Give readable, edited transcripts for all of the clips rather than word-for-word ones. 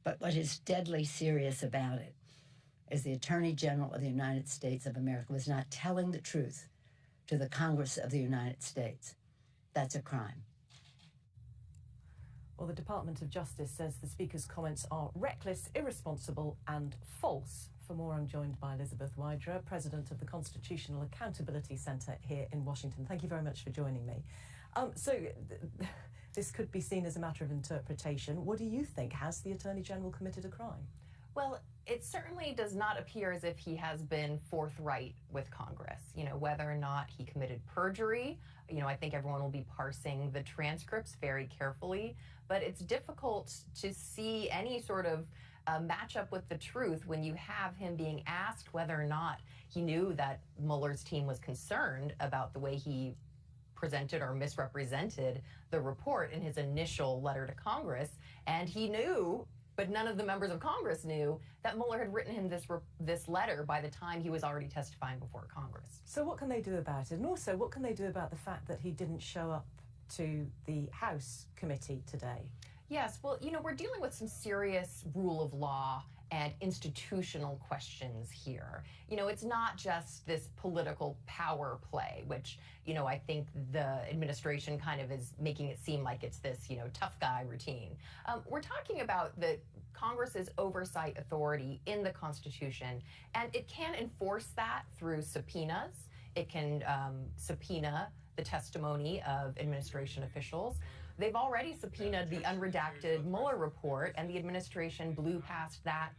But what is deadly serious about it is the Attorney General of the United States of America was not telling the truth to the Congress of the United States. That's a crime. Well, the Department of Justice says the Speaker's comments are reckless, irresponsible and false. For more, I'm joined by Elizabeth Wydra, President of the Constitutional Accountability Centre here in Washington. Thank you very much for joining me. This could be seen as a matter of interpretation. What do you think? Has the Attorney General committed a crime? Well, it certainly does not appear as if he has been forthright with Congress. Whether or not he committed perjury, I think everyone will be parsing the transcripts very carefully, but it's difficult to see any sort of match up with the truth when you have him being asked whether or not he knew that Mueller's team was concerned about the way he presented or misrepresented the report in his initial letter to Congress, and he knew, but none of the members of Congress knew, that Mueller had written him this letter by the time he was already testifying before Congress. So what can they do about it? And also, what can they do about the fact that he didn't show up to the House committee today? Yes, well, we're dealing with some serious rule of law and institutional questions here. It's not just this political power play, which, I think the administration kind of is making it seem like it's this, tough guy routine. We're talking about the Congress's oversight authority in the Constitution, and it can enforce that through subpoenas. It can subpoena the testimony of administration officials. They've already subpoenaed the unredacted Mueller report, and the administration blew past that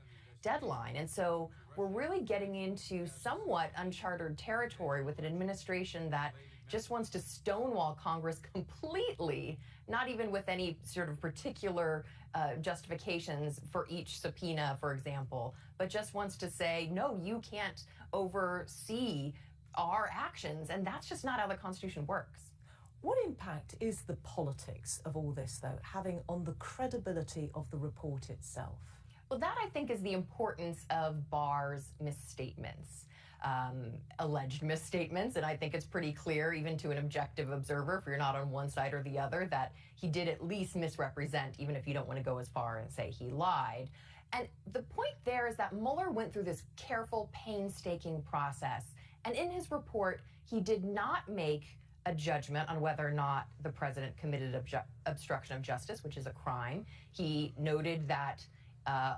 deadline. And so we're really getting into somewhat uncharted territory with an administration that just wants to stonewall Congress completely, not even with any sort of particular justifications for each subpoena, for example, but just wants to say, no, you can't oversee our actions. And that's just not how the Constitution works. What impact is the politics of all this, though, having on the credibility of the report itself? Well, that, I think, is the importance of Barr's misstatements, alleged misstatements. And I think it's pretty clear, even to an objective observer, if you're not on one side or the other, that he did at least misrepresent, even if you don't want to go as far and say he lied. And the point there is that Mueller went through this careful, painstaking process. And in his report, he did not make a judgment on whether or not the president committed obstruction of justice, which is a crime. He noted that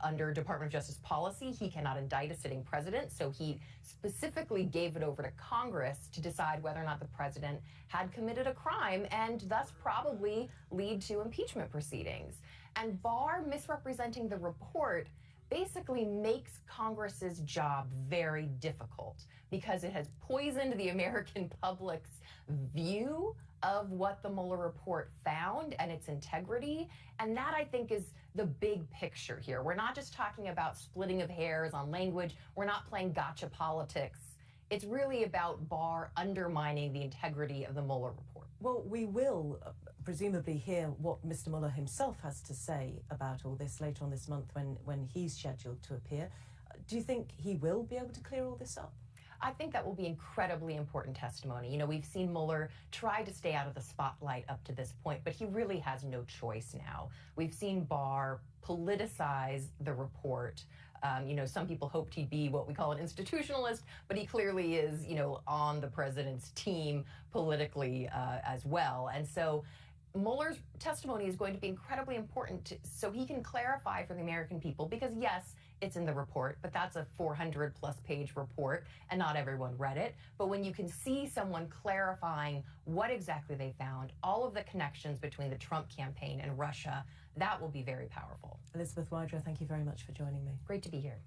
under Department of Justice policy, he cannot indict a sitting president. So he specifically gave it over to Congress to decide whether or not the president had committed a crime and thus probably lead to impeachment proceedings. And Barr misrepresenting the report basically makes Congress's job very difficult because it has poisoned the American public's view of what the Mueller report found and its integrity. And that, I think, is the big picture here. We're not just talking about splitting of hairs on language. We're not playing gotcha politics. It's really about Barr undermining the integrity of the Mueller report. Well, we will presumably hear what Mr. Mueller himself has to say about all this later on this month when he's scheduled to appear. Do you think he will be able to clear all this up? I think that will be incredibly important testimony. We've seen Mueller try to stay out of the spotlight up to this point, but he really has no choice now. We've seen Barr politicize the report. Some people hoped he'd be what we call an institutionalist, but he clearly is, on the president's team politically as well. And so Mueller's testimony is going to be incredibly important so he can clarify for the American people, because yes, it's in the report, but that's a 400-plus page report and not everyone read it. But when you can see someone clarifying what exactly they found, all of the connections between the Trump campaign and Russia, that will be very powerful. Elizabeth Wydra, thank you very much for joining me. Great to be here.